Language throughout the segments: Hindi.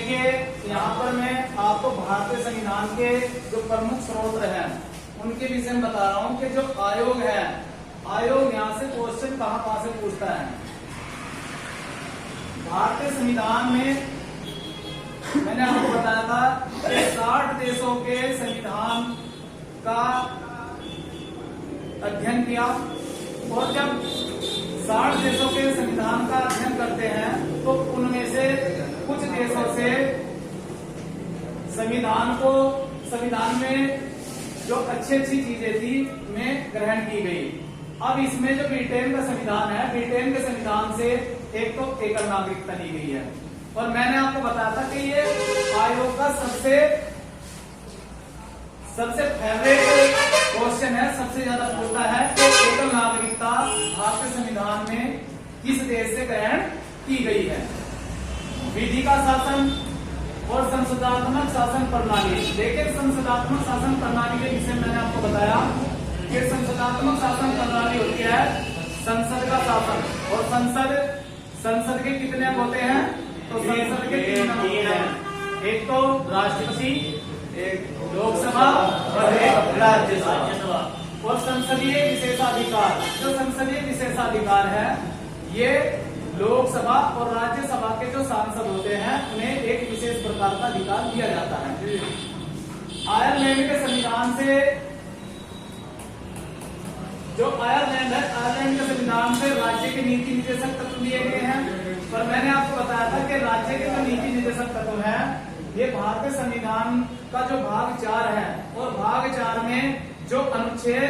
देखिए यहाँ पर मैं आपको भारतीय संविधान के जो प्रमुख स्रोत हैं उनके विषय में बता रहा हूँ कि जो आयोग है, आयोग यहाँ से क्वेश्चन कहाँ से पूछता है। भारतीय संविधान में मैंने आपको बताया था कि 60 देशों के संविधान का अध्ययन किया, और जब 60 देशों के संविधान का अध्ययन करते हैं तो उनमें से कुछ देशों से संविधान में जो अच्छी चीजें थी में ग्रहण की गई। अब इसमें जो ब्रिटेन का संविधान है, ब्रिटेन के संविधान से एक तो एकल नागरिकता ली गई है, और मैंने आपको बताया था कि ये आयोग का सबसे फेवरेट क्वेश्चन है, सबसे ज्यादा पूछता है कि एकल नागरिकता भारतीय संविधान में किस देश से ग्रहण की गई है। विधि का शासन और संसदात्मक शासन प्रणाली। देखिए संसदात्मक शासन प्रणाली के विषय में मैंने आपको बताया कि संसदात्मक शासन प्रणाली होती है संसद का शासन, और संसद के कितने होते हैं, तो संसद के 3 होते हैं। एक तो राष्ट्रपति, एक लोकसभा और एक राज्यसभा। और संसदीय विशेषाधिकार, जो संसदीय विशेषाधिकार है ये लोकसभा और राज्यसभा के जो सांसद होते हैं उन्हें एक विशेष प्रकार का अधिकार दिया जाता है। आयरलैंड के संविधान से जो आयरलैंड है, आयरलैंड के संविधान से राज्य के नीति निर्देशक तत्व दिए गए हैं। पर मैंने आपको बताया था कि राज्य के जो नीति निर्देशक तत्व है ये भारतीय संविधान का जो भाग 4 है, और भाग 4 में जो अनुच्छेद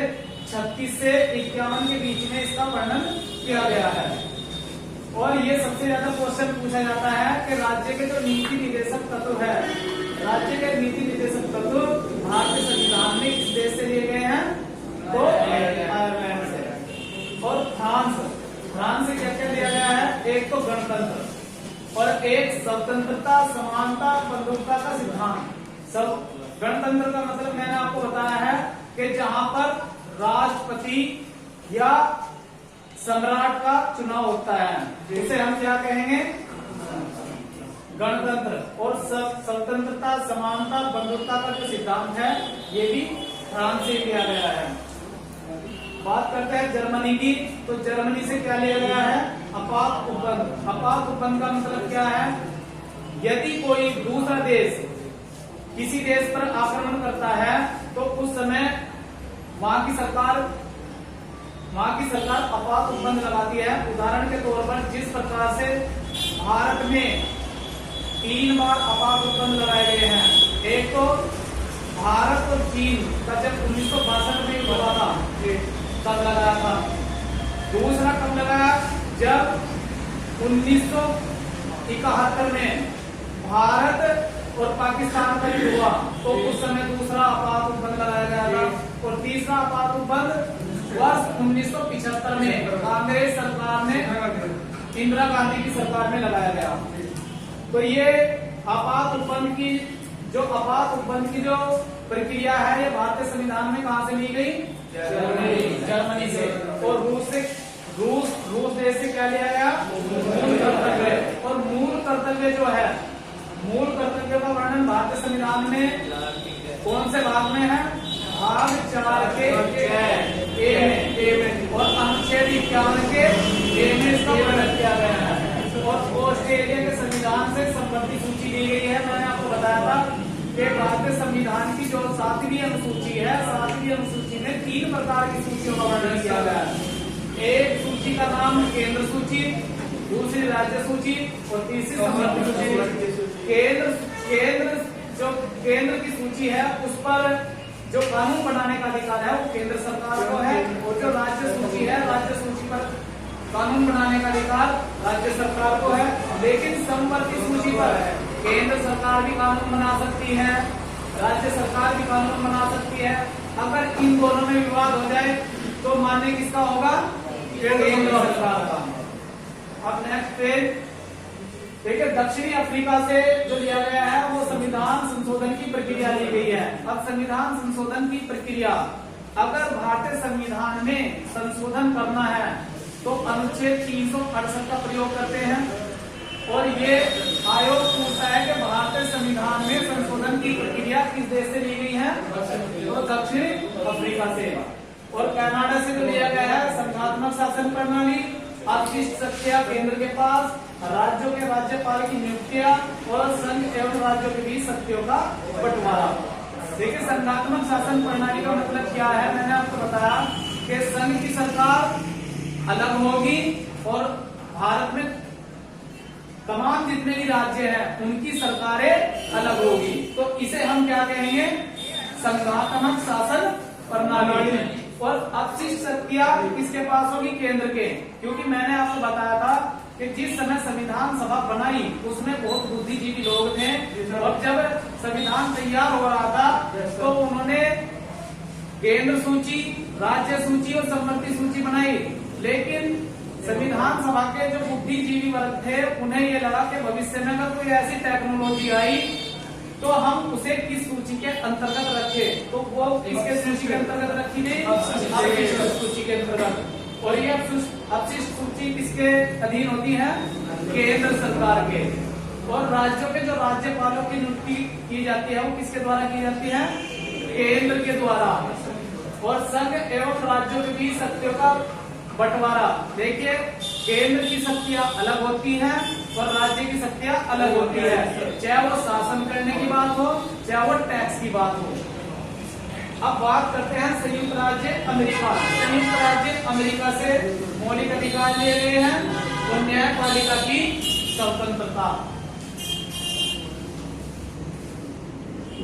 36 से 51 के बीच में इसका वर्णन किया गया है। और ये सबसे ज्यादा क्वेश्चन पूछा जाता है कि राज्य के जो नीति निर्देशक तत्व है, राज्य के नीति निर्देशक तत्व भारतीय संविधान में किस देश से लिए गए हैं, तो आयरलैंड से। और फ्रांस से क्या क्या लिया गया है, एक तो गणतंत्र और एक स्वतंत्रता, समानता, बंधुत्वता का सिद्धांत। सब गणतंत्र का मतलब मैंने आपको बताया है कि जहां पर राष्ट्रपति या सम्राट का चुनाव होता है उसे हम क्या कहेंगे, गणतंत्र। और स्वतंत्रता, समानता, बंधुत्वता का जो सिद्धांत है ये भी फ्रांस से लिया गया है। बात करते हैं जर्मनी की, तो जर्मनी से क्या लिया गया है, आपात उपबंध। आपात उपबंध का मतलब क्या है, यदि कोई दूसरा देश किसी देश पर आक्रमण करता है तो उस समय वहां की सरकार आपात उपबंध लगाती है। उदाहरण के तौर पर जिस प्रकार से भारत में 3 बार आपात उपबंध लगाए गए हैं। एक तो भारत और चीन का जब 1962 में हुआ था तब लगाया था। दूसरा कब लगाया, जब 1971 में भारत और पाकिस्तान का युद्ध हुआ तो उस समय दूसरा आपात उपबंध लगाया गया था। और तीसरा आपात उपबंध वर्ष 1975 में कांग्रेस सरकार ने, इंदिरा गांधी की सरकार में लगाया गया। तो ये आपात उपबंध की जो प्रक्रिया है ये भारतीय संविधान में कहां से ली गई, जर्मनी से। और रूस देश से क्या लिया गया, मूल कर्तव्य। और मूल कर्तव्य जो है, मूल कर्तव्य का वर्णन भारतीय संविधान में कौन से भाग में है, भाग 4 के ए में और अनुच्छेद 51 के ए में इसका वर्णन किया गया है। और ऑस्ट्रेलिया के संविधान से संबंधित सूची ली गई है। मैंने आपको बताया था कि भारतीय संविधान की जो 7वीं अनुसूची है, 7वीं अनुसूची में 3 प्रकार की सूचियों का वर्णन किया गया है। एक सूची का नाम केंद्र सूची, दूसरी राज्य सूची और तीसरी संबंधित सूची। केंद्र की सूची है उस पर जो कानून बनाने का अधिकार है वो केंद्र सरकार को है, और जो राज्य सूची है, राज्य सूची पर कानून बनाने का अधिकार राज्य सरकार को है। लेकिन समवर्ती सूची पर केंद्र सरकार भी कानून बना सकती है, राज्य सरकार भी कानून बना सकती है। अगर इन दोनों में विवाद हो जाए तो मान्य किसका होगा, केंद्र सरकार का। अब नेक्स्ट पेज देखिए, दक्षिणी अफ्रीका से जो लिया गया है वो संविधान संशोधन की प्रक्रिया ली गई है। अब संविधान संशोधन की प्रक्रिया, अगर भारतीय संविधान में संशोधन करना है तो अनुच्छेद 368 का प्रयोग करते हैं। और ये आयोग पूछता है कि भारतीय संविधान में संशोधन की प्रक्रिया किस देश से ली गई है, तो दक्षिण अफ्रीका से। और कनाडा से तो लिया गया है संघात्मक शासन प्रणाली, अपशिष्ट शक्तियां केंद्र के पास, राज्यों के राज्यपाल की नियुक्तियां और संघ एवं राज्यों के बीच शक्तियों का बंटवारा। देखिए संघात्मक शासन प्रणाली का मतलब क्या है, मैंने आपको बताया कि संघ की सरकार अलग होगी और भारत में तमाम जितने भी राज्य हैं उनकी सरकारें अलग होगी, तो इसे हम क्या कहेंगे, संघात्मक शासन प्रणाली। और अपशिष्ट शक्तियां किसके पास होगी, केंद्र के, क्योंकि मैंने आपको बताया था कि जिस समय संविधान सभा बनाई उसमें बहुत बुद्धिजीवी लोग थे और जब संविधान तैयार हो रहा था तो उन्होंने केंद्र सूची, राज्य सूची और संपत्ति सूची बनाई, लेकिन संविधान सभा के जो बुद्धिजीवी वर्ग थे उन्हें ये लगा कि भविष्य में अगर कोई ऐसी टेक्नोलॉजी आई तो हम उसे किस सूची के अंतर्गत रखें, तो वो किसके सूची के अंतर्गत रखी गई, अपशिष्ट सूची के अंतर्गत। और ये अपशिष्ट सूची किसके अधीन होती है, केंद्र सरकार के। और राज्यों के जो राज्यपालों की नियुक्ति की जाती है वो किसके द्वारा की जाती है, केंद्र के द्वारा। और संघ एवं राज्यों के बीच शक्तियों का बंटवारा, देखिए केंद्र की शक्तियां अलग होती हैं और राज्य की शक्तियां अलग होती है, चाहे वो शासन करने की बात हो चाहे वो टैक्स की बात हो। अब बात करते हैं संयुक्त राज्य अमेरिका। संयुक्त राज्य अमेरिका से मौलिक अधिकार लिए गए हैं और न्यायपालिका की स्वतंत्रता।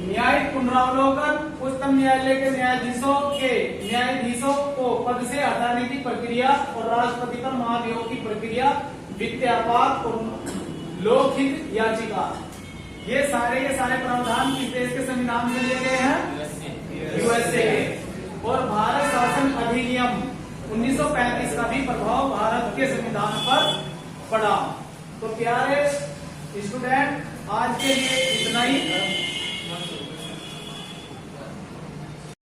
न्यायिक पुनरावलोकन, उच्चतम न्यायालय के न्यायाधीशों को पद से हटाने की प्रक्रिया और राष्ट्रपति पर महाभियोग की प्रक्रिया, वित्तीयपात और लोकहित याचिका, ये सारे प्रावधान किस देश के संविधान से लिए गए हैं, यूएसए के। और भारत शासन अधिनियम 1935 का भी प्रभाव भारत के संविधान पर पड़ा। तो प्यारे स्टूडेंट आज के लिए इतना ही।